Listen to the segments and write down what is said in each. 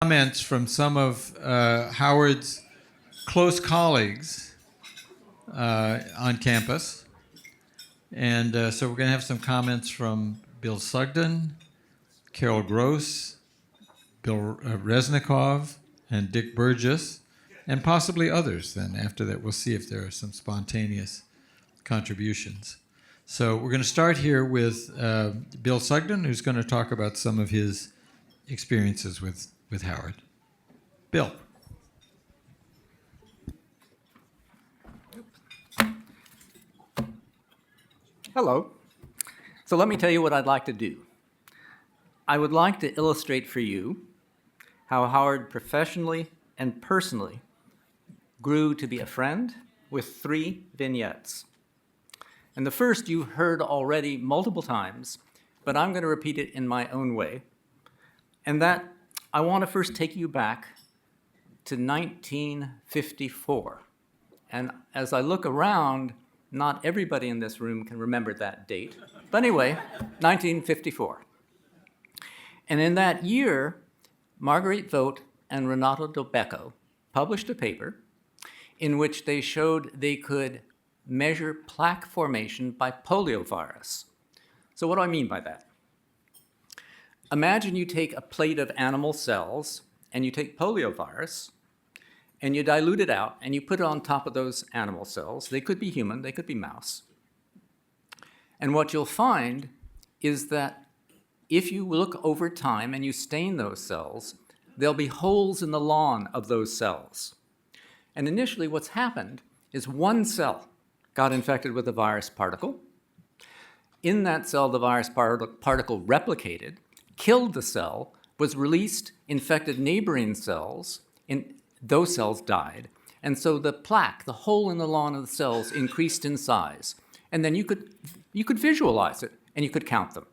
Comments from some of Howard's close colleagues on campus. And so we're going to have some comments from Bill Sugden, Carol Gross, Bill Reznikov, and Dick Burgess, and possibly others. Then after that, we'll see if there are some spontaneous contributions. So we're going to start here with Bill Sugden, who's going to talk about some of his experiences with Howard. Bill. Hello. So let me tell you what I'd like to do. I would like to illustrate for you how Howard professionally and personally grew to be a friend with 3 vignettes. And the first you've heard already multiple times, but I'm going to repeat it in my own way. And that I want to first take you back to 1954. And as I look around, not everybody in this room can remember that date. But anyway, 1954. And in that year, Marguerite Vogt and Renato Del Becco published a paper in which they showed they could measure plaque formation by poliovirus. So what do I mean by that? Imagine you take a plate of animal cells and you take poliovirus and you dilute it out and you put it on top of those animal cells. They could be human, they could be mouse. And what you'll find is that if you look over time and you stain those cells, there'll be holes in the lawn of those cells. And initially what's happened is one cell got infected with a virus particle. In that cell, the virus particle replicated, killed the cell, was released, infected neighboring cells, and those cells died. And so the plaque, the hole in the lawn of the cells, increased in size. And then you could visualize it, and you could count them.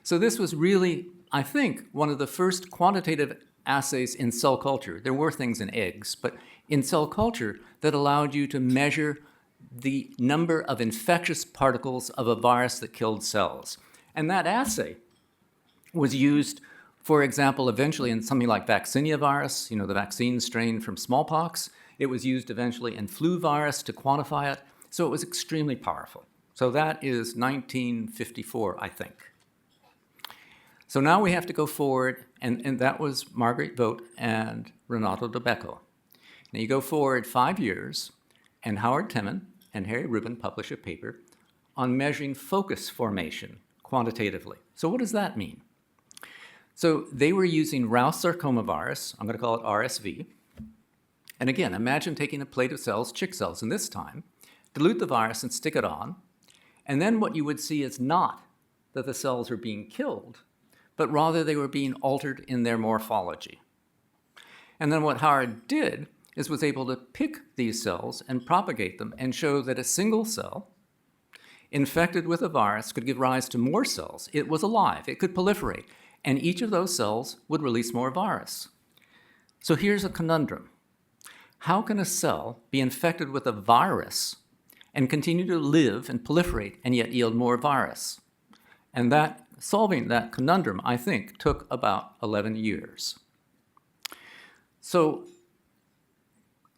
So this was really, I think, one of the first quantitative assays in cell culture. There were things in eggs, but in cell culture that allowed you to measure the number of infectious particles of a virus that killed cells. And that assay was used, for example, eventually in something like vaccinia virus, the vaccine strain from smallpox. It was used eventually in flu virus to quantify it. So it was extremely powerful. So that is 1954, I think. So now we have to go forward, and that was Marguerite Vogt and Renato Del Becco. Now you go forward 5 years, and Howard Temin and Harry Rubin publish a paper on measuring focus formation quantitatively. So what does that mean? So they were using Rous sarcoma virus, I'm going to call it RSV. And again, imagine taking a plate of cells, chick cells in this time, dilute the virus and stick it on. And then what you would see is not that the cells are being killed, but rather they were being altered in their morphology. And then what Howard did is was able to pick these cells and propagate them and show that a single cell infected with a virus could give rise to more cells. It was alive, it could proliferate. And each of those cells would release more virus. So here's a conundrum. How can a cell be infected with a virus and continue to live and proliferate and yet yield more virus? And that solving that conundrum, I think, took about 11 years. So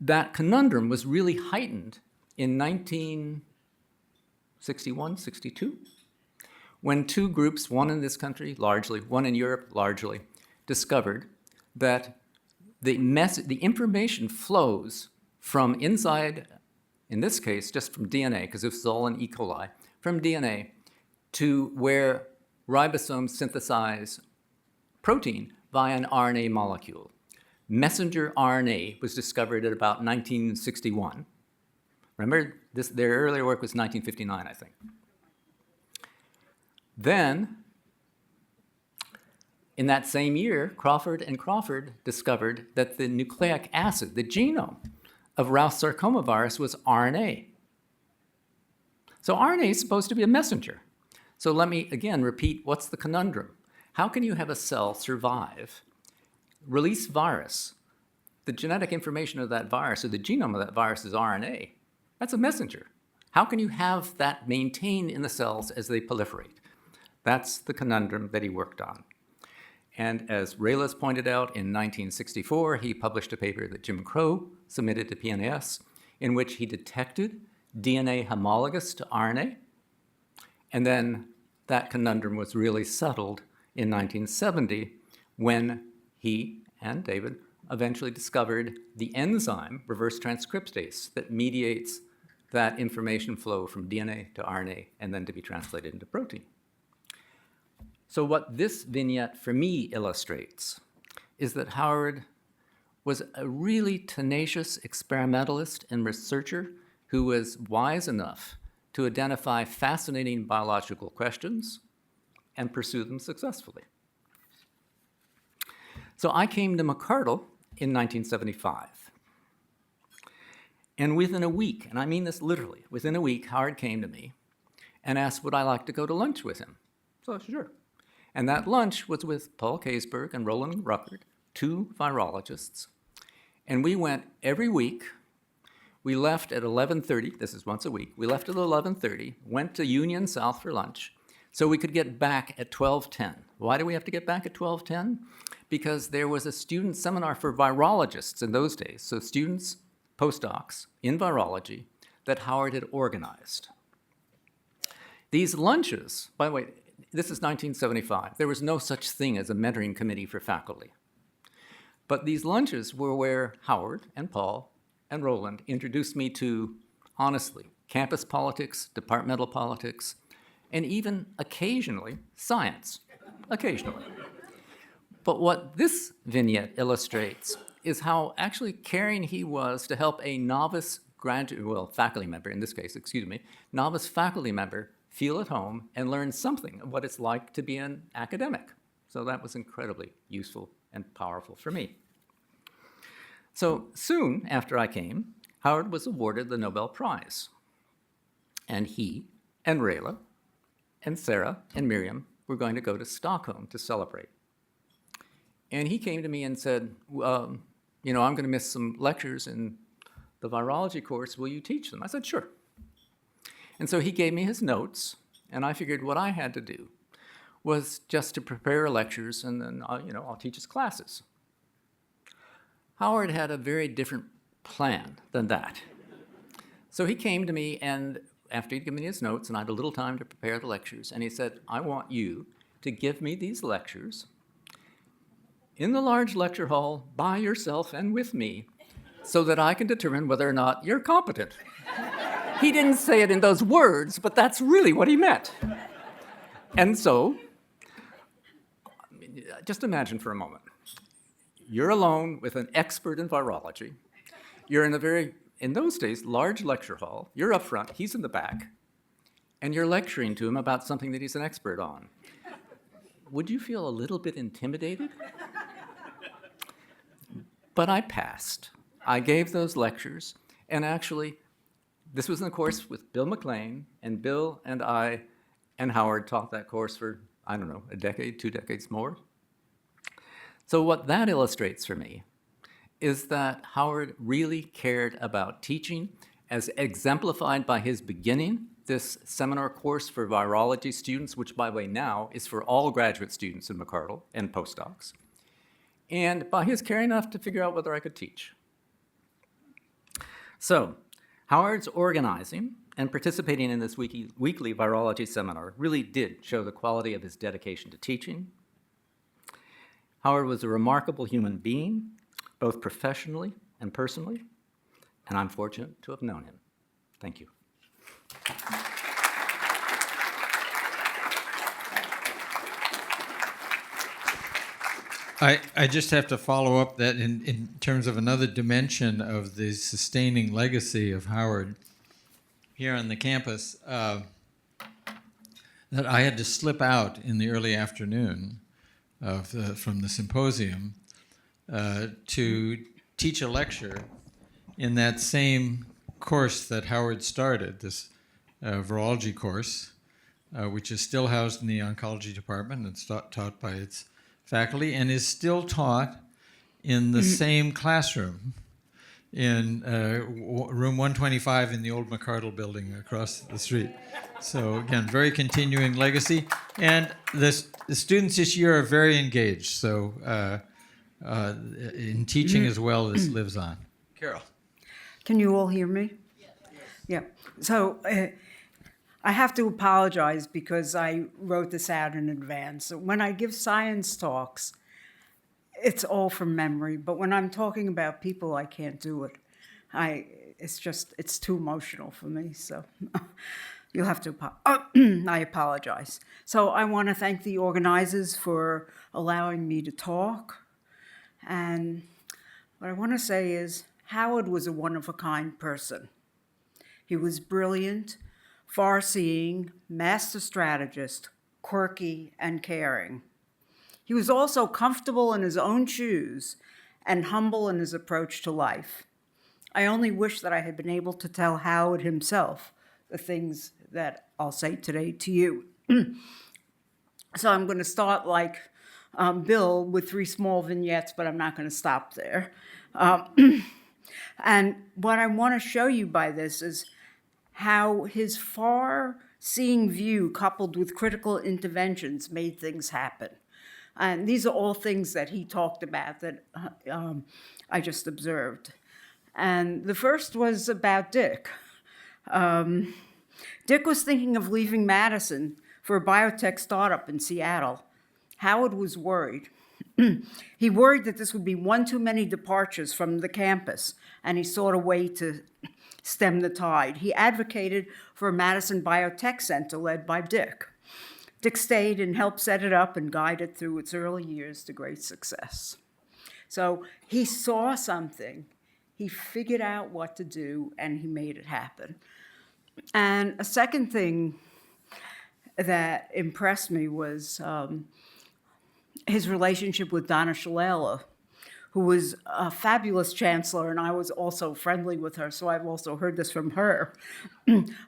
that conundrum was really heightened in 1961, 62. When 2 groups, one in this country largely, one in Europe largely, discovered that the information flows from inside, in this case, just from DNA, because this is all in E. coli, from DNA to where ribosomes synthesize protein via an RNA molecule. Messenger RNA was discovered at about 1961. Remember, their earlier work was 1959, I think. Then, in that same year, Crawford and Crawford discovered that the nucleic acid, the genome of Rous sarcoma virus was RNA. So RNA is supposed to be a messenger. So let me again repeat, what's the conundrum? How can you have a cell survive, release virus? The genetic information of that virus, or the genome of that virus, is RNA. That's a messenger. How can you have that maintained in the cells as they proliferate? That's the conundrum that he worked on. And as Rayla's pointed out, in 1964, he published a paper that Jim Crow submitted to PNAS in which he detected DNA homologous to RNA. And then that conundrum was really settled in 1970 when he and David eventually discovered the enzyme, reverse transcriptase, that mediates that information flow from DNA to RNA and then to be translated into protein. So what this vignette for me illustrates is that Howard was a really tenacious experimentalist and researcher who was wise enough to identify fascinating biological questions and pursue them successfully. So I came to McArdle in 1975. And within a week, and I mean this literally, within a week, Howard came to me and asked would I like to go to lunch with him. So I said, sure. And that lunch was with Paul Kaysberg and Roland Ruckert, two virologists. And we went every week. We left at 11:30, this is once a week. We left at 11:30, went to Union South for lunch, so we could get back at 12:10. Why do we have to get back at 12:10? Because there was a student seminar for virologists in those days, so students, postdocs in virology, that Howard had organized. These lunches, by the way, this is 1975. There was no such thing as a mentoring committee for faculty. But these lunches were where Howard and Paul and Roland introduced me to, honestly, campus politics, departmental politics, and even occasionally science, occasionally. But what this vignette illustrates is how actually caring he was to help a novice faculty member, in this case, novice faculty member feel at home and learn something of what it's like to be an academic. So that was incredibly useful and powerful for me. So soon after I came, Howard was awarded the Nobel Prize. And he and Rayla and Sarah and Miriam were going to go to Stockholm to celebrate. And he came to me and said, I'm going to miss some lectures in the virology course. Will you teach them? I said, sure. And so he gave me his notes, and I figured what I had to do was just to prepare lectures, and then I'll teach his classes. Howard had a very different plan than that. So he came to me, and after he'd given me his notes, and I had a little time to prepare the lectures, and he said, I want you to give me these lectures in the large lecture hall by yourself and with me so that I can determine whether or not you're competent. He didn't say it in those words, but that's really what he meant. And so, just imagine for a moment. You're alone with an expert in virology. You're in a in those days, large lecture hall. You're up front, he's in the back, and you're lecturing to him about something that he's an expert on. Would you feel a little bit intimidated? But I passed. I gave those lectures, and actually, this was in the course with Bill McLean, and Bill and I and Howard taught that course for, a decade, 2 decades more. So what that illustrates for me is that Howard really cared about teaching, as exemplified by his beginning, this seminar course for virology students, which, by the way, now is for all graduate students in McArdle and postdocs, and by his caring enough to figure out whether I could teach. So Howard's organizing and participating in this weekly virology seminar really did show the quality of his dedication to teaching. Howard was a remarkable human being, both professionally and personally, and I'm fortunate to have known him. Thank you. I just have to follow up that in terms of another dimension of the sustaining legacy of Howard here on the campus, that I had to slip out in the early afternoon from the symposium to teach a lecture in that same course that Howard started, this virology course, which is still housed in the oncology department and taught by its faculty and is still taught in the same classroom in room 125 in the old McCardle building across the street. So again, very continuing legacy. And the students this year are very engaged. So in teaching as well, this lives on. Carol. Can you all hear me? Yeah. So I have to apologize because I wrote this out in advance. When I give science talks, it's all from memory. But when I'm talking about people, I can't do it. It's too emotional for me. So you'll have to, I apologize. So I want to thank the organizers for allowing me to talk. And what I want to say is Howard was a one-of-a-kind person. He was brilliant, far-seeing, master strategist, quirky, and caring. He was also comfortable in his own shoes and humble in his approach to life. I only wish that I had been able to tell Howard himself the things that I'll say today to you. So I'm going to start like Bill with 3 small vignettes, but I'm not going to stop there. And what I want to show you by this is how his far-seeing view coupled with critical interventions made things happen. And these are all things that he talked about that I just observed. And the first was about Dick. Dick was thinking of leaving Madison for a biotech startup in Seattle. Howard was worried. He worried that this would be one too many departures from the campus, and he sought a way to stem the tide. He advocated for a Madison Biotech Center led by Dick. Dick stayed and helped set it up and guide it through its early years to great success. So he saw something, he figured out what to do, and he made it happen. And a second thing that impressed me was his relationship with Donna Shalala, who was a fabulous chancellor, and I was also friendly with her, so I've also heard this from her.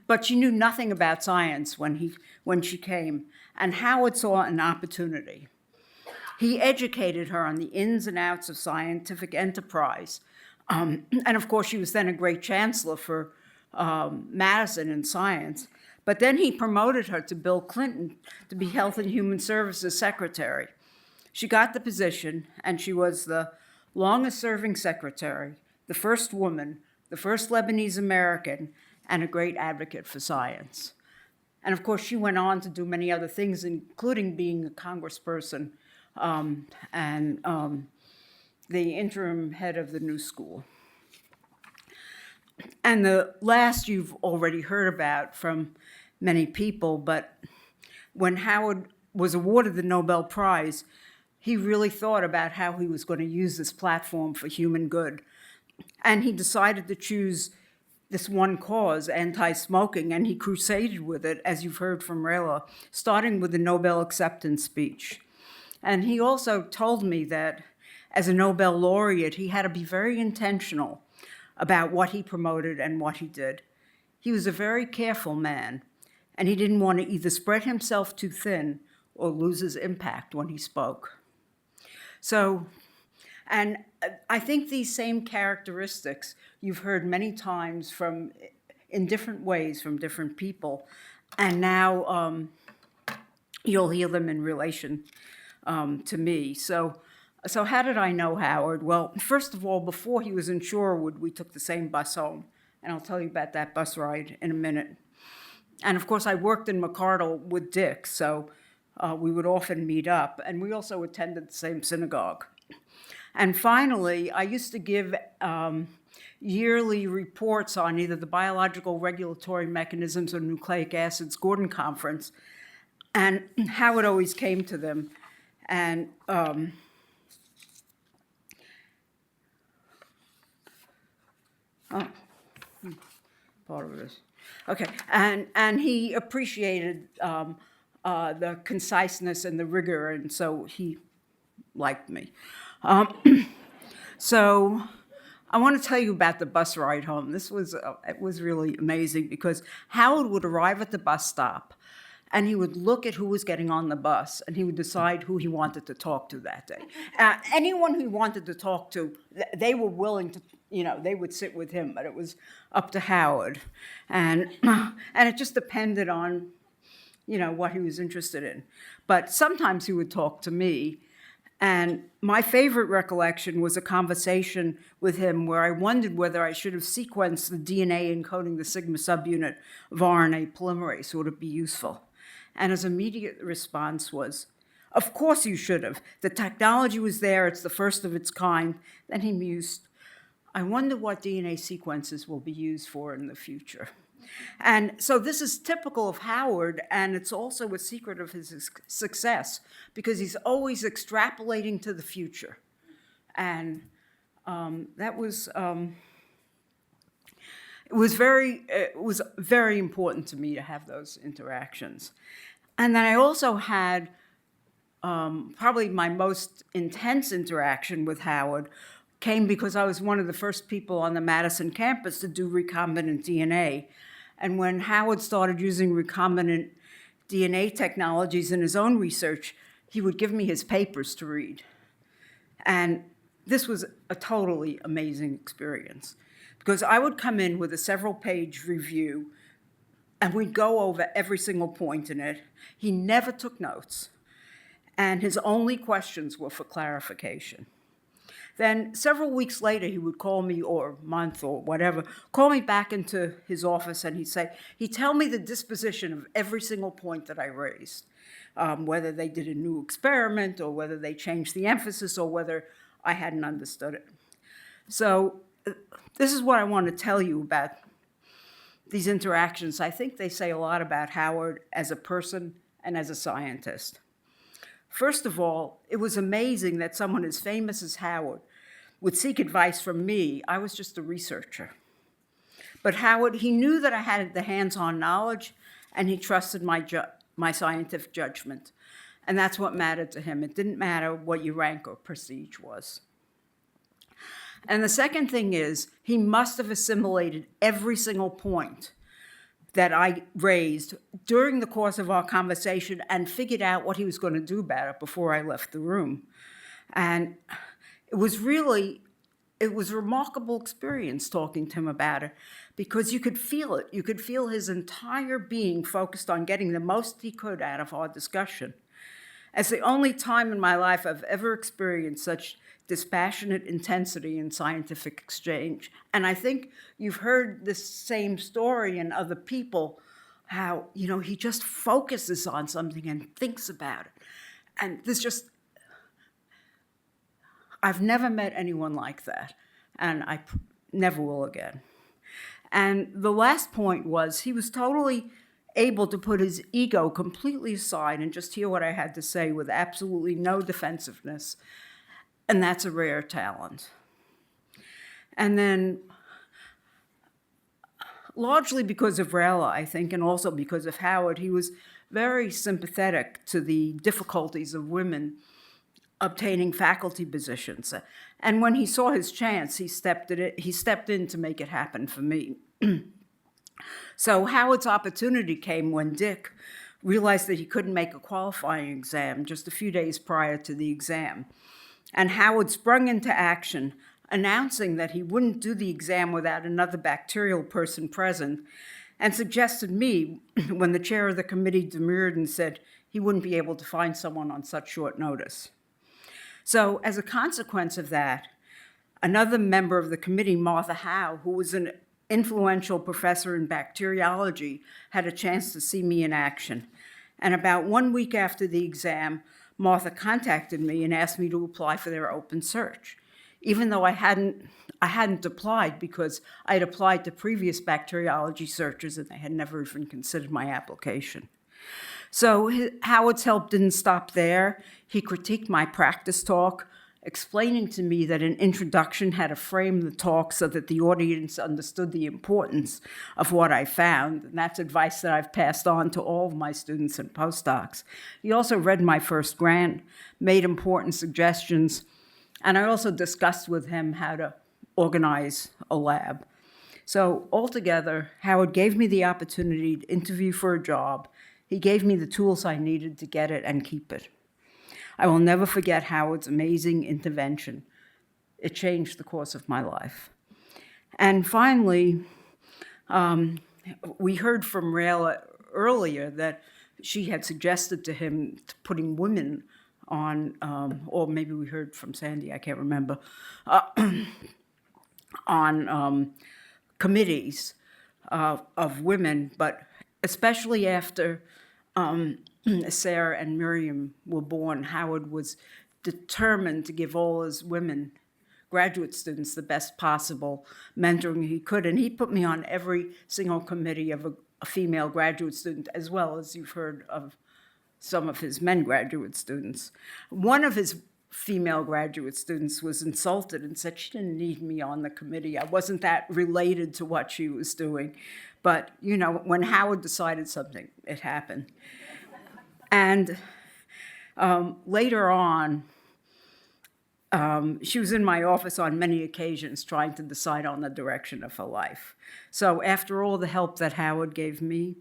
But she knew nothing about science when she came, and Howard saw an opportunity. He educated her on the ins and outs of scientific enterprise. And of course, she was then a great chancellor for Madison in science. But then he promoted her to Bill Clinton to be Health and Human Services Secretary. She got the position, and she was the longest-serving secretary, the first woman, the first Lebanese American, and a great advocate for science. And of course, she went on to do many other things, including being a congressperson and the interim head of the new school. And the last you've already heard about from many people, but when Howard was awarded the Nobel Prize, he really thought about how he was going to use this platform for human good. And he decided to choose this one cause, anti-smoking, and he crusaded with it, as you've heard from Rayla, starting with the Nobel acceptance speech. And he also told me that as a Nobel laureate, he had to be very intentional about what he promoted and what he did. He was a very careful man, and he didn't want to either spread himself too thin or lose his impact when he spoke. So, and I think these same characteristics you've heard many times in different ways from different people, and now you'll hear them in relation to me. So how did I know Howard? Well, first of all, before he was in Shorewood, we took the same bus home, and I'll tell you about that bus ride in a minute. And of course, I worked in McCardle with Dick, so we would often meet up, and we also attended the same synagogue. And finally, I used to give yearly reports on either the biological regulatory mechanisms or nucleic acids Gordon Conference, and Howard always came to them. And part of this. Okay, and he appreciated the conciseness and the rigor, and so he liked me. So I want to tell you about the bus ride home. It was really amazing because Howard would arrive at the bus stop, and he would look at who was getting on the bus, and he would decide who he wanted to talk to that day. Anyone who he wanted to talk to, they were willing they would sit with him, but it was up to Howard. And, and it just depended on, what he was interested in. But sometimes he would talk to me. And my favorite recollection was a conversation with him where I wondered whether I should have sequenced the DNA encoding the sigma subunit of RNA polymerase. Would it be useful? And his immediate response was, of course you should have. The technology was there. It's the first of its kind. Then he mused, I wonder what DNA sequences will be used for in the future. And so this is typical of Howard, and it's also a secret of his success, because he's always extrapolating to the future. And it was very important to me to have those interactions. And then I also had probably my most intense interaction with Howard came because I was one of the first people on the Madison campus to do recombinant DNA. And when Howard started using recombinant DNA technologies in his own research, he would give me his papers to read. And this was a totally amazing experience, because I would come in with a several-page review, and we'd go over every single point in it. He never took notes, and his only questions were for clarification. Then several weeks later, he would call me, or a month or whatever, call me back into his office, and he'd tell me the disposition of every single point that I raised, whether they did a new experiment, or whether they changed the emphasis, or whether I hadn't understood it. So this is what I want to tell you about these interactions. I think they say a lot about Howard as a person and as a scientist. First of all, it was amazing that someone as famous as Howard would seek advice from me. I was just a researcher. But Howard, he knew that I had the hands-on knowledge, and he trusted my scientific judgment. And that's what mattered to him. It didn't matter what your rank or prestige was. And the second thing is, he must have assimilated every single point that I raised during the course of our conversation and figured out what he was going to do about it before I left the room. And it was a remarkable experience talking to him about it, because you could feel it. You could feel his entire being focused on getting the most he could out of our discussion. It's the only time in my life I've ever experienced such dispassionate intensity in scientific exchange. And I think you've heard this same story in other people, how, he just focuses on something and thinks about it. And I've never met anyone like that, and I never will again. And the last point was, he was totally able to put his ego completely aside and just hear what I had to say with absolutely no defensiveness. And that's a rare talent. And then, largely because of Rella, I think, and also because of Howard, he was very sympathetic to the difficulties of women obtaining faculty positions. And when he saw his chance, he stepped in to make it happen for me. So Howard's opportunity came when Dick realized that he couldn't make a qualifying exam just a few days prior to the exam. And Howard sprung into action, announcing that he wouldn't do the exam without another bacterial person present, and suggested me when the chair of the committee demurred and said he wouldn't be able to find someone on such short notice. So as a consequence of that, another member of the committee, Martha Howe, who was an influential professor in bacteriology, had a chance to see me in action. And about 1 week after the exam, Martha contacted me and asked me to apply for their open search, even though I hadn't applied, because I had applied to previous bacteriology searches and they had never even considered my application. So Howard's help didn't stop there. He critiqued my practice talk, explaining to me that an introduction had to frame the talk so that the audience understood the importance of what I found. And that's advice that I've passed on to all of my students and postdocs. He also read my first grant, made important suggestions, and I also discussed with him how to organize a lab. So altogether, Howard gave me the opportunity to interview for a job. He gave me the tools I needed to get it and keep it. I will never forget Howard's amazing intervention. It changed the course of my life. And finally, we heard from Rayla earlier that she had suggested to him putting women on, or maybe we heard from Sandy, I can't remember, on committees of women, but especially after Sarah and Miriam were born, Howard was determined to give all his women graduate students the best possible mentoring he could. And he put me on every single committee of a female graduate student, as well as you've heard of some of his men graduate students. One of his female graduate students was insulted and said she didn't need me on the committee. I wasn't that related to what she was doing. But, you know, when Howard decided something, it happened. And later on, she was in my office on many occasions trying to decide on the direction of her life. So after all the help that Howard gave me,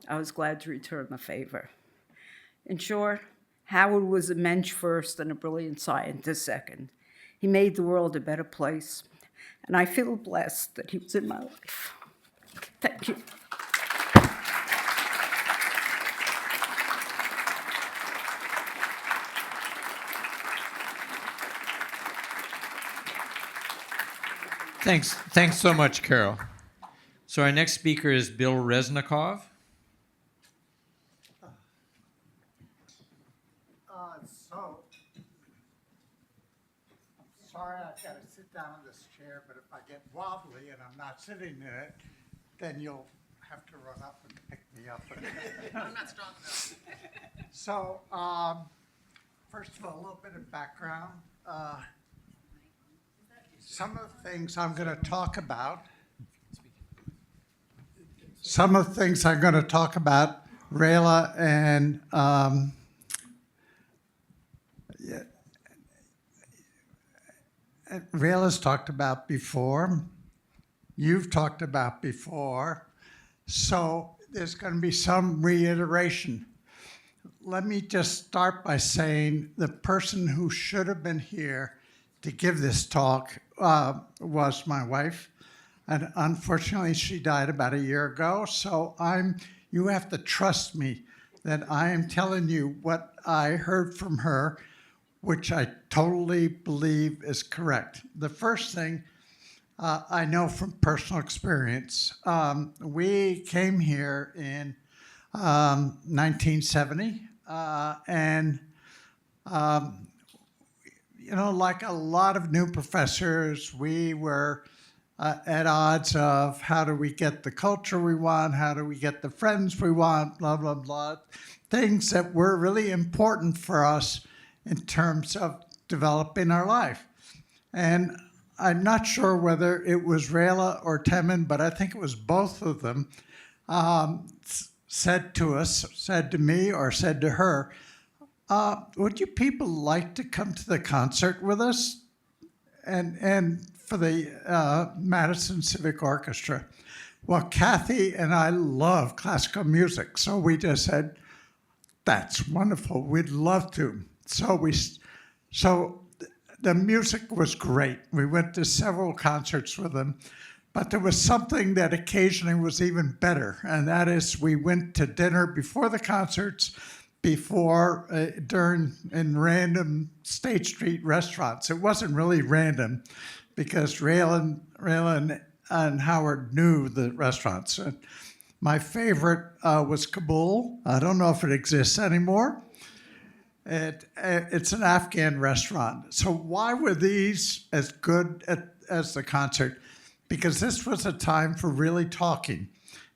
I was glad to return the favor. In short, Howard was a mensch first and a brilliant scientist second. He made the world a better place, and I feel blessed that he was in my life. Thank you. Thanks so much, Carol. So our next speaker is Bill Resnikov. Sorry, I've got to sit down in this chair, but if I get wobbly and I'm not sitting in it, then you'll have to run up and pick me up. I'm not strong enough. So, first of all, a little bit of background. Some of the things I'm going to talk about, Rayla and Rayla's talked about before, you've talked about before, so there's going to be some reiteration. Let me just start by saying the person who should have been here to give this talk was my wife, and unfortunately she died about a year ago, so you have to trust me that I am telling you what I heard from her, which I totally believe is correct. The first thing I know from personal experience, we came here in 1970, and you know, like a lot of new professors, we were at odds of how do we get the culture we want, how do we get the friends we want, blah, blah, blah. Things that were really important for us in terms of developing our life. And I'm not sure whether it was Rayla or Temin, but I think it was both of them, said to me or said to her, would you people like to come to the concert with us? And for the Madison Civic Orchestra. Well, Kathy and I love classical music, so we just said, that's wonderful, we'd love to. So the music was great. We went to several concerts with them, but there was something that occasionally was even better, and that is we went to dinner before the concerts, during in random State Street restaurants. It wasn't really random because Raylan and Howard knew the restaurants. My favorite was Kabul. I don't know if it exists anymore. It's an Afghan restaurant. So why were these as good as the concert? Because this was a time for really talking.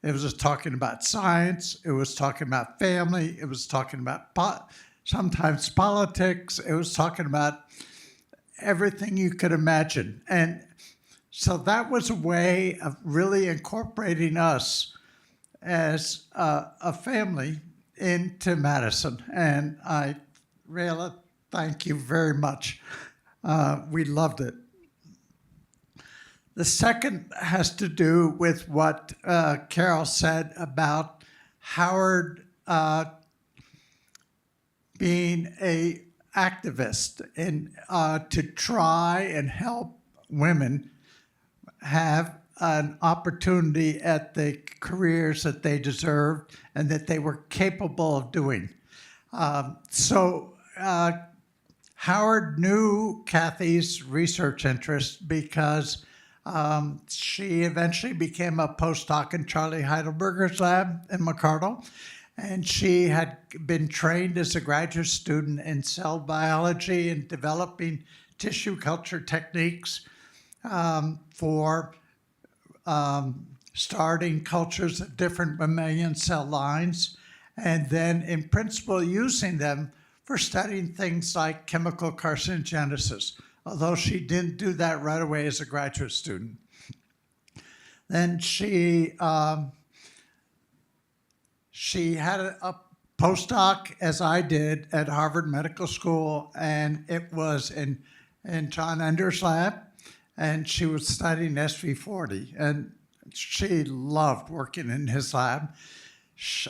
It was just talking about science. It was talking about family. It was talking about sometimes politics. It was talking about everything you could imagine. And so that was a way of really incorporating us as a family into Madison. And Rayla, thank you very much. We loved it. The second has to do with what Carol said about Howard being an activist and to try and help women have an opportunity at the careers that they deserved and that they were capable of doing. Howard knew Kathy's research interest because she eventually became a postdoc in Charlie Heidelberger's lab in McArdle, and she had been trained as a graduate student in cell biology and developing tissue culture techniques for starting cultures of different mammalian cell lines, and then in principle using them for studying things like chemical carcinogenesis, although she didn't do that right away as a graduate student. Then she had a postdoc, as I did, at Harvard Medical School, and it was in John Ender's lab, and she was studying SV40, and she loved working in his lab.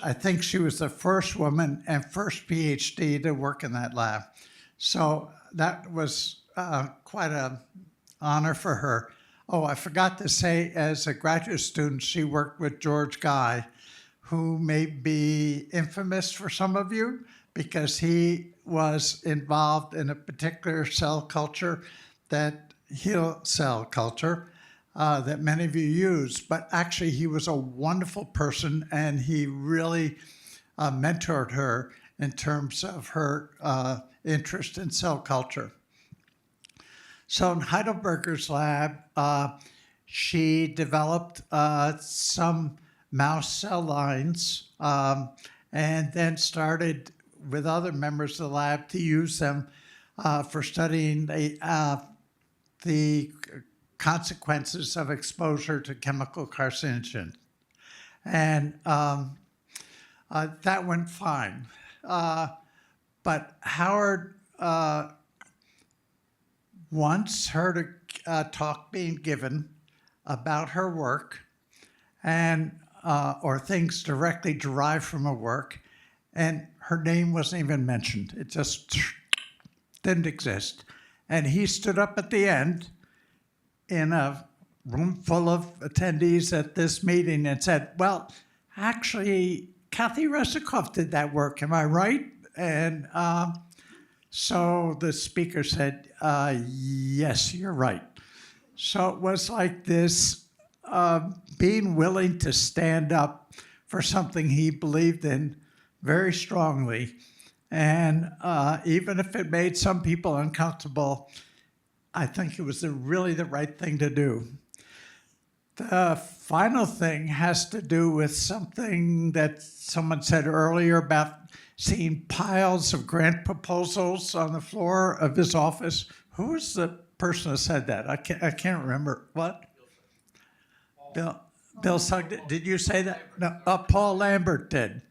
I think she was the first woman and first PhD to work in that lab. So that was quite an honor for her. Oh, I forgot to say, as a graduate student, she worked with George Guy, who may be infamous for some of you because he was involved in a particular cell culture, that Hill cell culture, that many of you use. But actually, he was a wonderful person, and he really mentored her in terms of her interest in cell culture. So in Heidelberger's lab, she developed some mouse cell lines and then started with other members of the lab to use them for studying the consequences of exposure to chemical carcinogens. And that went fine. But Howard once heard a talk being given about her work, and or things directly derived from her work, and her name wasn't even mentioned. It just didn't exist. And he stood up at the end in a room full of attendees at this meeting and said, well, actually, Kathy Resikoff did that work, am I right? And so the speaker said, yes, you're right. So it was like this being willing to stand up for something he believed in very strongly. And even if it made some people uncomfortable, I think it was really the right thing to do. The final thing has to do with something that someone said earlier about seeing piles of grant proposals on the floor of his office. Who was the person who said that? I can't remember. What? Bill Sugden. Did you say that? No, Paul Lambert did.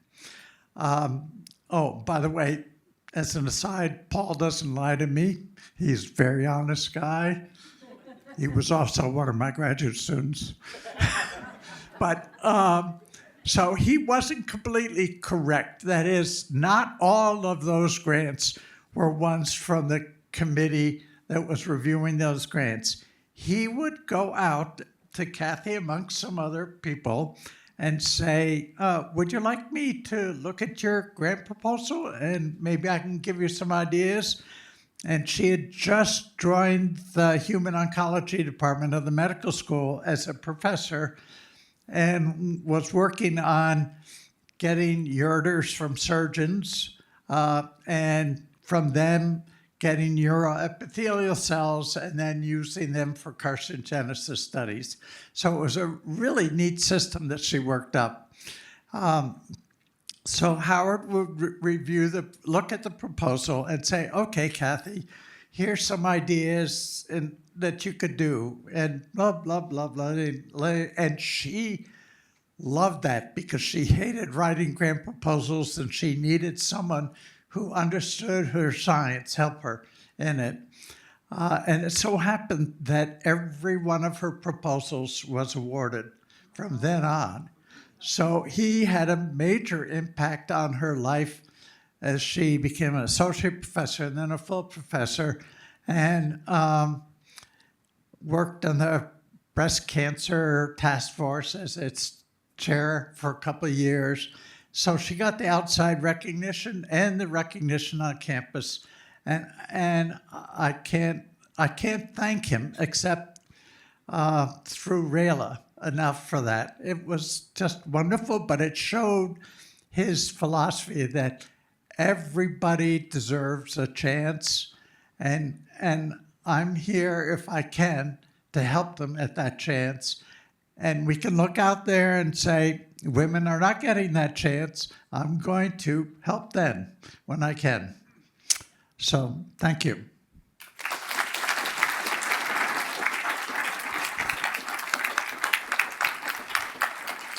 Oh, by the way, as an aside, Paul doesn't lie to me. He's a very honest guy. He was also one of my graduate students. But so he wasn't completely correct. That is, not all of those grants were ones from the committee that was reviewing those grants. He would go out to Kathy amongst some other people and say, would you like me to look at your grant proposal and maybe I can give you some ideas? And she had just joined the Human Oncology Department of the medical school as a professor and was working on getting ureters from surgeons and from them getting neuroepithelial cells and then using them for carcinogenesis studies. So it was a really neat system that she worked up. So Howard would look at the proposal and say, okay, Kathy, here's some ideas that you could do, and blah, blah, blah, blah. And she loved that because she hated writing grant proposals and she needed someone who understood her science, help her in it. And it so happened that every one of her proposals was awarded from then on. So he had a major impact on her life as she became an associate professor and then a full professor, and worked on the breast cancer task force as its chair for a couple of years. So she got the outside recognition and the recognition on campus. And I can't thank him except through Rayla enough for that. It was just wonderful, but it showed his philosophy that everybody deserves a chance, and I'm here if I can to help them at that chance. And we can look out there and say, women are not getting that chance. I'm going to help them when I can. So thank you.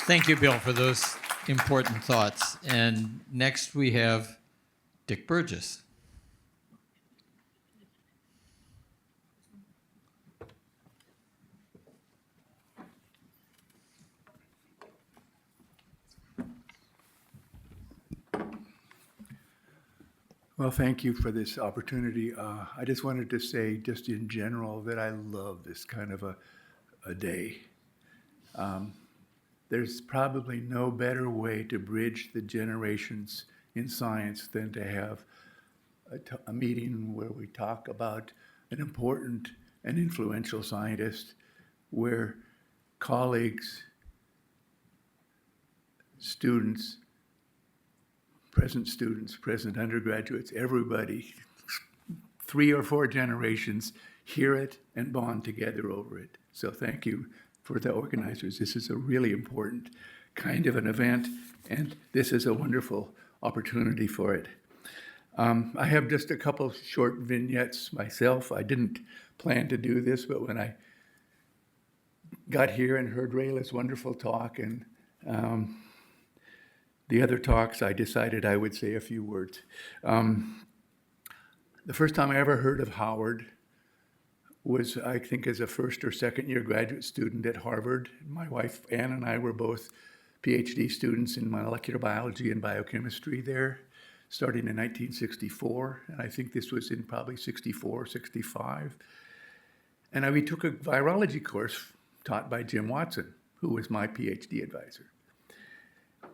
Thank you, Bill, for those important thoughts. And next we have Dick Burgess. Well, thank you for this opportunity. I just wanted to say, just in general, that I love this kind of a day. There's probably no better way to bridge the generations in science than to have a meeting where we talk about an important and influential scientist, where colleagues, students, present undergraduates, everybody, 3 or 4 generations, hear it and bond together over it. So thank you for the organizers. This is a really important kind of an event, and this is a wonderful opportunity for it. I have just a couple short vignettes myself. I didn't plan to do this, but when I got here and heard Rayla's wonderful talk and the other talks, I decided I would say a few words. The first time I ever heard of Howard was, I think, as a first or second year graduate student at Harvard. My wife, Ann, and I were both PhD students in molecular biology and biochemistry there, starting in 1964. And I think this was in probably 64, 65. And we took a virology course taught by Jim Watson, who was my PhD advisor.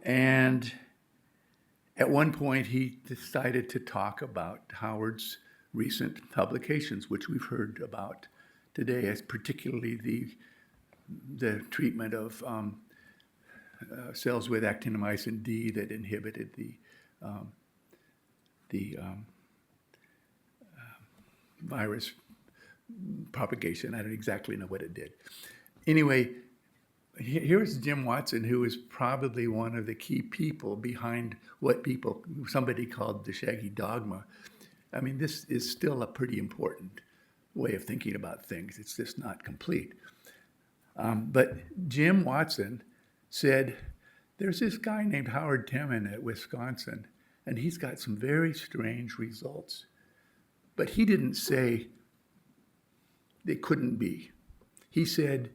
And at one point, he decided to talk about Howard's recent publications, which we've heard about today, as particularly the treatment of cells with actinomycin D that inhibited the virus propagation. I don't exactly know what it did. Anyway, here's Jim Watson, who is probably one of the key people behind what somebody called the shaggy dogma. I mean, this is still a pretty important way of thinking about things. It's just not complete. But Jim Watson said, there's this guy named Howard Temin at Wisconsin, and he's got some very strange results. But he didn't say they couldn't be. He said,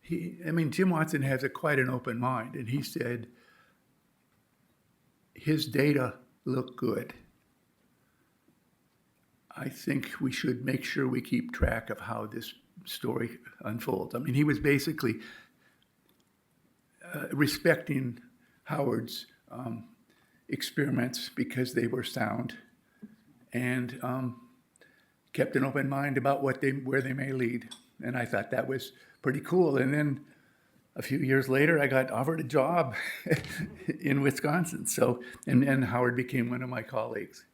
Jim Watson has quite an open mind, and he said, his data look good. I think we should make sure we keep track of how this story unfolds. I mean, he was basically respecting Howard's experiments because they were sound, and kept an open mind about where they may lead. And I thought that was pretty cool. And then a few years later, I got offered a job in Wisconsin. So, and Howard became one of my colleagues.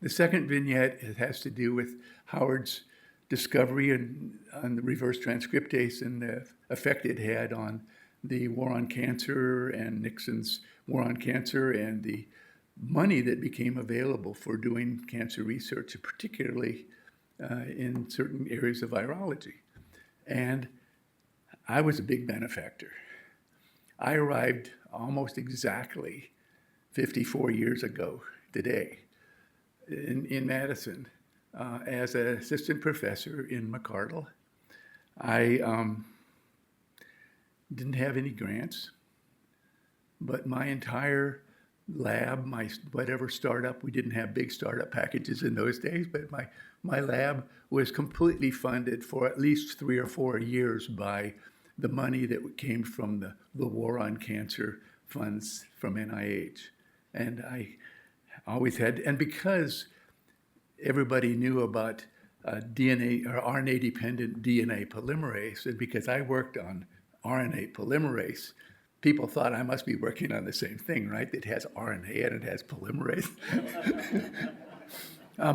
The second vignette has to do with Howard's discovery on the reverse transcriptase and the effect it had on the war on cancer and Nixon's war on cancer and the money that became available for doing cancer research, particularly in certain areas of virology. And I was a big benefactor. I arrived almost exactly 54 years ago today in Madison as an assistant professor in McArdle. I didn't have any grants, but my entire lab, my whatever startup, we didn't have big startup packages in those days, but my lab was completely funded for at least 3 or 4 years by the money that came from the War on Cancer funds from NIH. And I always had, and because everybody knew about DNA or RNA-dependent DNA polymerase, and because I worked on RNA polymerase, people thought I must be working on the same thing, right? It has RNA and it has polymerase.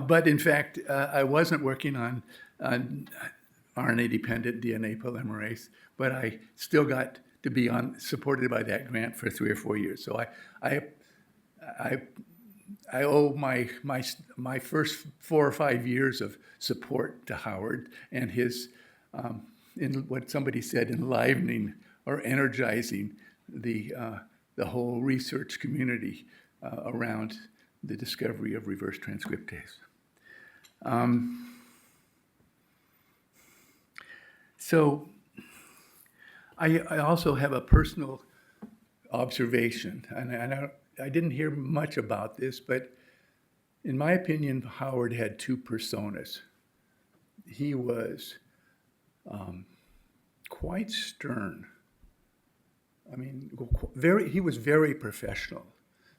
But in fact, I wasn't working on RNA-dependent DNA polymerase, but I still got to be supported by that grant for 3 or 4 years. So I owe my first 4 or 5 years of support to Howard and his, in what somebody said, enlivening or energizing the whole research community around the discovery of reverse transcriptase. So I also have a personal observation, and I didn't hear much about this, but in my opinion, Howard had two personas. He was quite stern. I mean, he was very professional,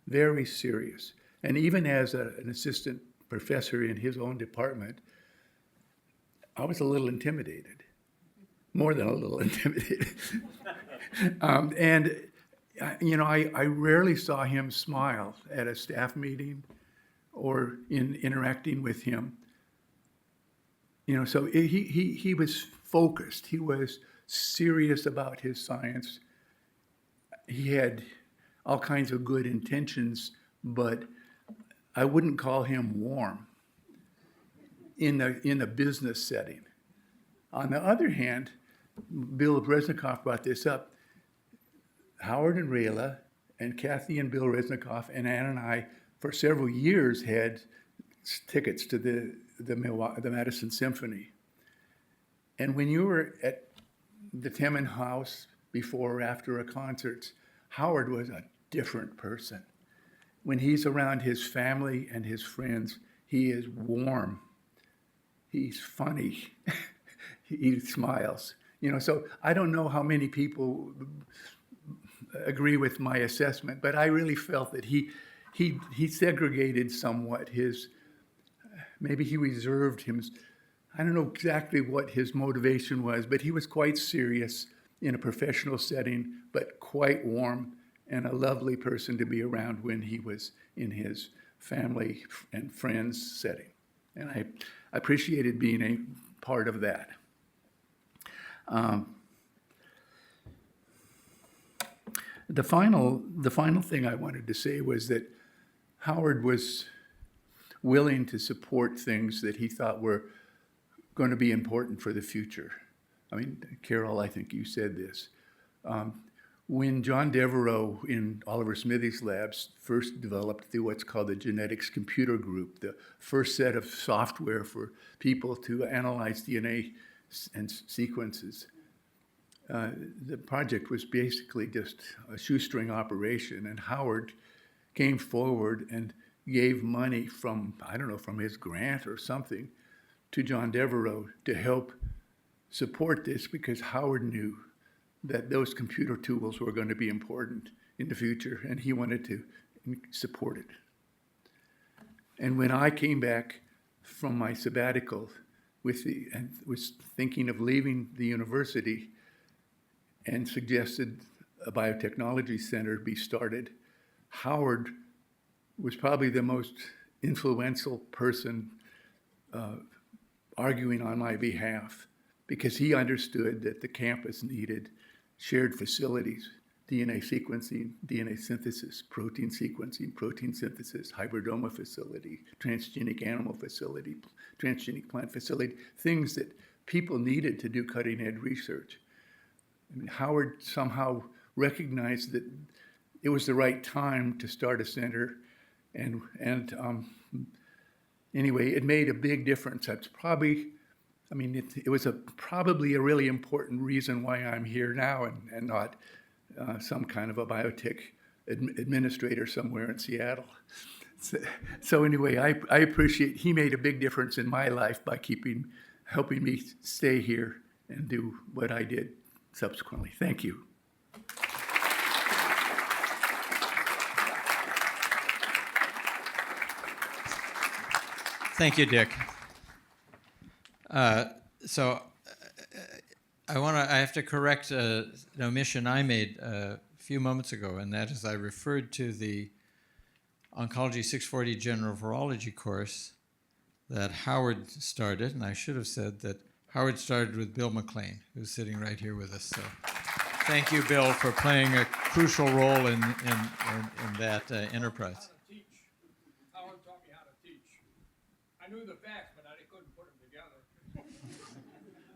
very serious. And even as an assistant professor in his own department, I was a little intimidated, more than a little intimidated. And you know, I rarely saw him smile at a staff meeting or in interacting with him. You know, so he was focused. He was serious about his science. He had all kinds of good intentions, but I wouldn't call him warm in a business setting. On the other hand, Bill Resnikoff brought this up. Howard and Rayla and Kathy and Bill Resnikoff and Ann and I, for several years, had tickets to the Madison Symphony. And when you were at the Temin house before or after a concert, Howard was a different person. When he's around his family and his friends, he is warm. He's funny. He smiles. You know, so I don't know how many people agree with my assessment, but I really felt that he segregated somewhat maybe he reserved him. I don't know exactly what his motivation was, but he was quite serious in a professional setting, but quite warm and a lovely person to be around when he was in his family and friends setting. And I appreciated being a part of that. The final thing I wanted to say was that Howard was willing to support things that he thought were going to be important for the future. I mean, Carol, I think you said this. When John Devereaux in Oliver Smithy's labs first developed what's called the genetics computer group, the first set of software for people to analyze DNA and sequences, the project was basically just a shoestring operation, and Howard came forward and gave money from, I don't know, from his grant or something to John Devereaux to help support this, because Howard knew that those computer tools were going to be important in the future, and he wanted to support it. And when I came back from my sabbatical and was thinking of leaving the university and suggested a biotechnology center be started, Howard was probably the most influential person arguing on my behalf, because he understood that the campus needed shared facilities, DNA sequencing, DNA synthesis, protein sequencing, protein synthesis, hybridoma facility, transgenic animal facility, transgenic plant facility, things that people needed to do cutting-edge research. I mean, Howard somehow recognized that it was the right time to start a center, and anyway, it made a big difference. That's probably, I mean, it was probably a really important reason why I'm here now and not some kind of a biotech administrator somewhere in Seattle. So anyway, I appreciate, he made a big difference in my life by helping me stay here and do what I did subsequently. Thank you. Thank you, Dick. So I have to correct an omission I made a few moments ago, and that is I referred to the Oncology 640 General Virology course that Howard started, and I should have said that Howard started with Bill McLean, who's sitting right here with us. So thank you, Bill, for playing a crucial role in that enterprise. Howard taught me how to teach. I knew the facts, but I couldn't put them together.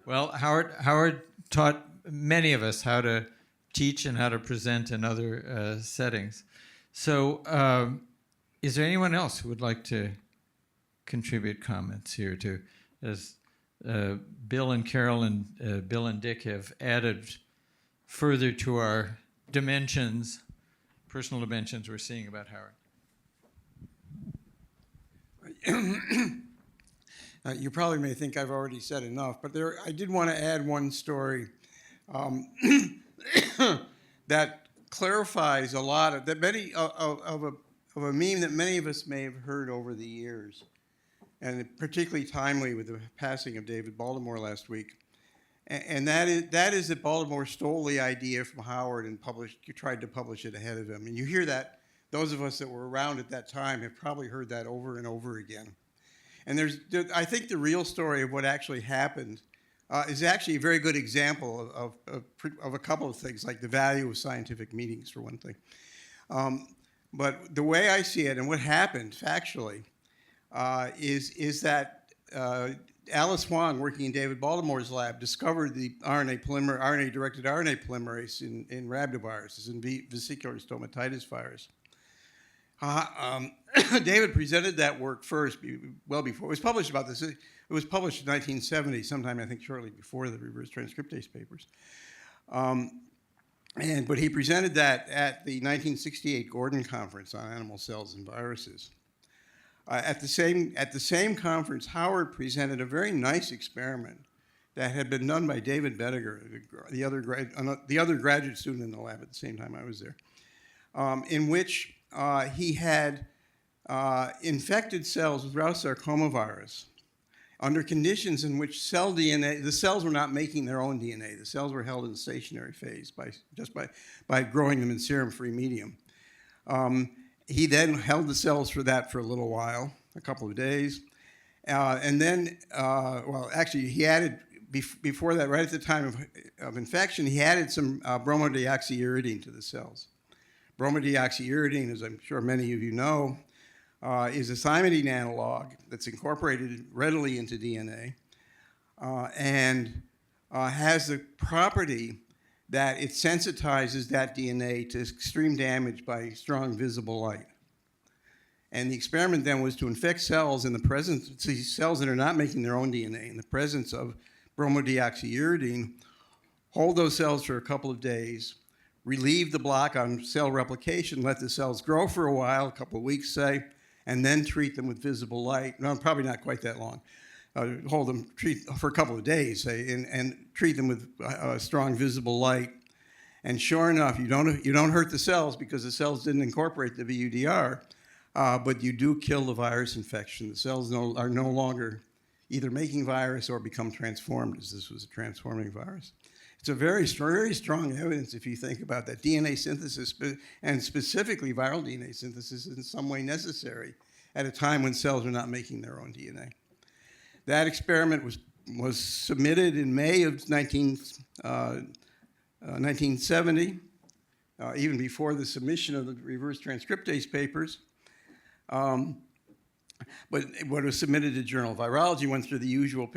Well, Howard taught many of us how to teach and how to present in other settings. So is there anyone else who would like to contribute comments here to, as Bill and Carol and Bill and Dick have added further to our dimensions, personal dimensions we're seeing about Howard? You probably may think I've already said enough, but I did want to add one story that clarifies a lot of a meme that many of us may have heard over the years, and particularly timely with the passing of David Baltimore last week. And that is that Baltimore stole the idea from Howard and tried to publish it ahead of him. And you hear that, those of us that were around at that time have probably heard that over and over again. And I think the real story of what actually happened is actually a very good example of a couple of things, like the value of scientific meetings, for one thing. But the way I see it and what happened factually is that Alice Huang, working in David Baltimore's lab, discovered the RNA-directed RNA polymerase in rhabdoviruses, in vesicular stomatitis virus. David presented that work first, well before. It was published about this. It was published in 1970, sometime I think shortly before the reverse transcriptase papers. But he presented that at the 1968 Gordon Conference on Animal Cells and Viruses. At the same conference, Howard presented a very nice experiment that had been done by David Bettiger, the other graduate student in the lab at the same time I was there, in which he had infected cells with Rous sarcoma virus under conditions in which cell DNA, the cells were not making their own DNA. The cells were held in the stationary phase just by growing them in serum-free medium. He then held the cells for a little while, a couple of days. And then, actually, he added, before that, right at the time of infection, he added some bromodeoxyuridine to the cells. Bromodeoxyuridine, as I'm sure many of you know, is a thymidine analog that's incorporated readily into DNA and has the property that it sensitizes that DNA to extreme damage by strong visible light. And the experiment then was to infect cells in the presence of cells that are not making their own DNA in the presence of bromodeoxyuridine, hold those cells for a couple of days, relieve the block on cell replication, let the cells grow for a while, a couple of weeks, say, and then treat them with visible light. No, probably not quite that long. Treat for a couple of days, say, and treat them with strong visible light. And sure enough, you don't hurt the cells because the cells didn't incorporate the VUDR, but you do kill the virus infection. The cells are no longer either making virus or become transformed, as this was a transforming virus. It's a very strong evidence, if you think about that. DNA synthesis, and specifically viral DNA synthesis, is in some way necessary at a time when cells are not making their own DNA. That experiment was submitted in May of 1970, even before the submission of the reverse transcriptase papers. But what was submitted to Journal of Virology went through the usual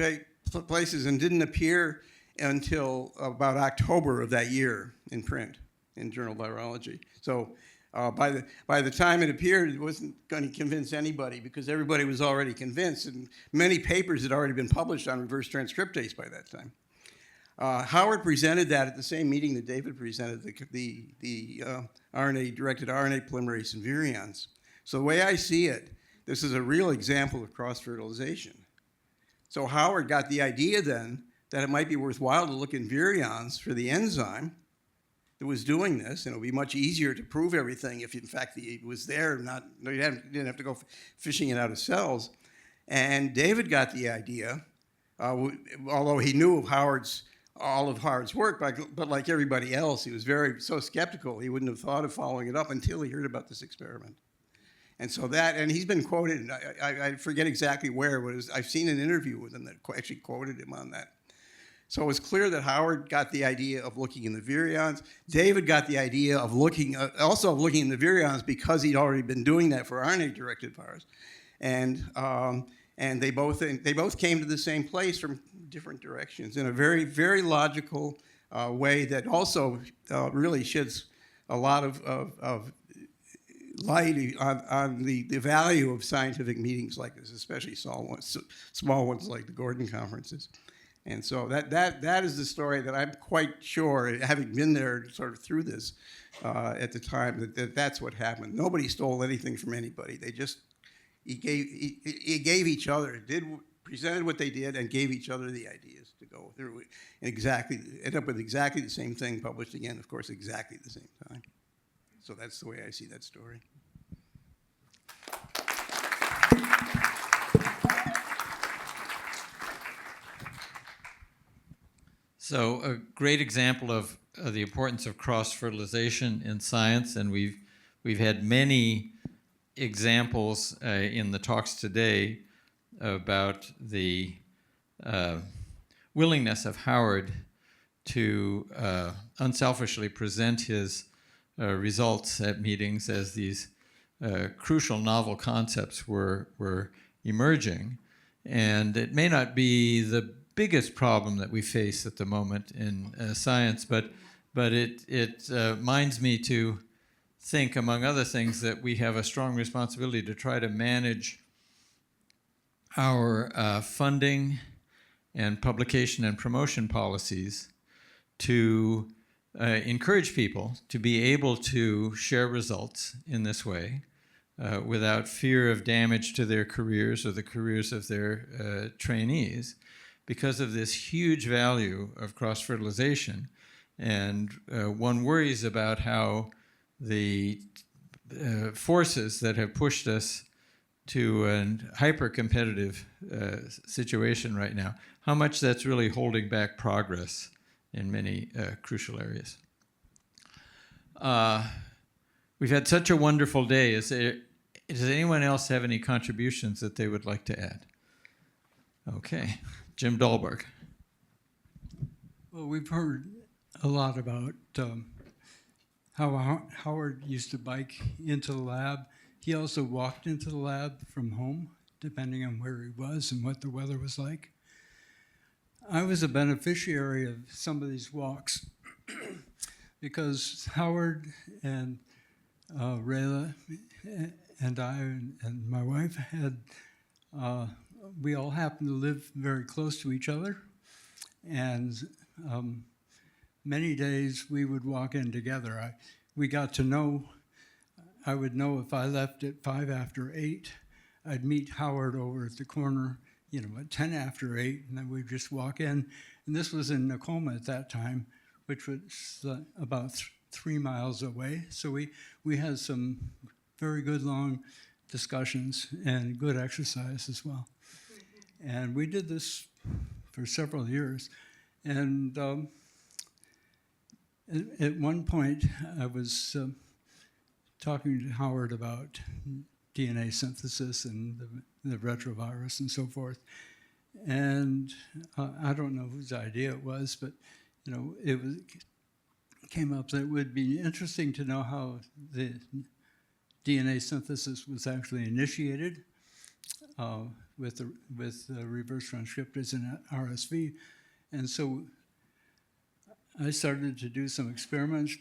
places and didn't appear until about October of that year in print in Journal of Virology. So by the time it appeared, it wasn't going to convince anybody because everybody was already convinced, and many papers had already been published on reverse transcriptase by that time. Howard presented that at the same meeting that David presented the RNA-directed RNA polymerase and virions. So the way I see it, this is a real example of cross-fertilization. So Howard got the idea then that it might be worthwhile to look in virions for the enzyme that was doing this, and it would be much easier to prove everything if, in fact, it was there. You didn't have to go fishing it out of cells. And David got the idea, although he knew of all of Howard's work, but like everybody else, he was so skeptical he wouldn't have thought of following it up until he heard about this experiment. And so and he's been quoted, I forget exactly where, but I've seen an interview with him that actually quoted him on that. So it was clear that Howard got the idea of looking in the virions. David got the idea of looking in the virions because he'd already been doing that for RNA-directed virus. And they both came to the same place from different directions in a very, very logical way that also really sheds a lot of light on the value of scientific meetings like this, especially small ones like the Gordon conferences. And so that is the story that I'm quite sure, having been there sort of through this at the time, that's what happened. Nobody stole anything from anybody. They just he gave each other, presented what they did, and gave each other the ideas to go through it, and end up with exactly the same thing published again, of course, exactly at the same time. So that's the way I see that story. So a great example of the importance of cross-fertilization in science, and we've had many examples in the talks today about the willingness of Howard to unselfishly present his results at meetings as these crucial novel concepts were emerging. And it may not be the biggest problem that we face at the moment in science, but it minds me to think, among other things, that we have a strong responsibility to try to manage our funding and publication and promotion policies to encourage people to be able to share results in this way without fear of damage to their careers or the careers of their trainees, because of this huge value of cross-fertilization. And one worries about how the forces that have pushed us to a hyper-competitive situation right now, how much that's really holding back progress in many crucial areas. We've had such a wonderful day. Does anyone else have any contributions that they would like to add? Okay, Jim Dahlberg. Well, we've heard a lot about how Howard used to bike into the lab. He also walked into the lab from home, depending on where he was and what the weather was like. I was a beneficiary of some of these walks because Howard and Rayla and I and my wife we all happened to live very close to each other, and many days we would walk in together. We got to know, I would know if I left at 5 after 8, I'd meet Howard over at the corner, at 10 after 8, and then we'd just walk in. And this was in Nakoma at that time, which was about 3 miles away. So we had some very good long discussions and good exercise as well. And we did this for several years. And at one point, I was talking to Howard about DNA synthesis and the retrovirus and so forth. And I don't know whose idea it was, but it came up that it would be interesting to know how the DNA synthesis was actually initiated with the reverse transcriptase in RSV. And so I started to do some experiments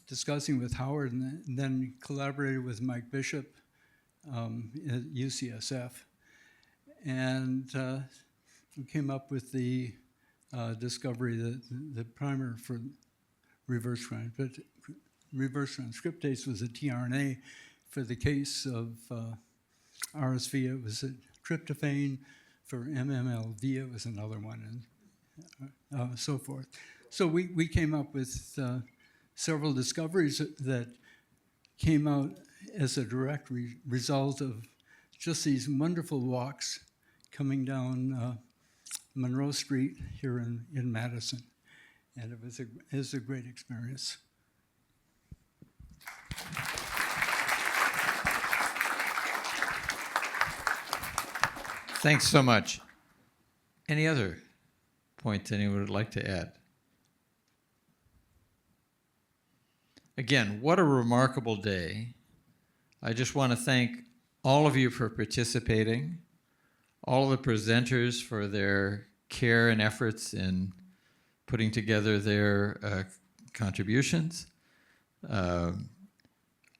discussing with Howard, and then collaborated with Mike Bishop at UCSF. And we came up with the discovery that the primer for reverse transcriptase was a tRNA for the case of RSV, it was a tryptophan. For MMLV, it was another one, and so forth. So we came up with several discoveries that came out as a direct result of just these wonderful walks coming down Monroe Street here in Madison. And it was a great experience. Thanks so much. Any other points anyone would like to add? Again, what a remarkable day. I just want to thank all of you for participating, all of the presenters for their care and efforts in putting together their contributions.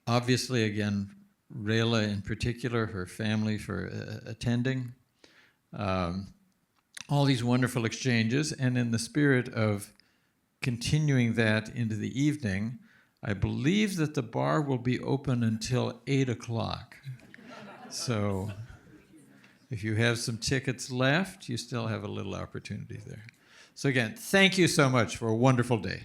Obviously, again, Rayla in particular, her family for attending. All these wonderful exchanges, and in the spirit of continuing that into the evening, I believe that the bar will be open until 8 o'clock. So if you have some tickets left, you still have a little opportunity there. So again, thank you so much for a wonderful day.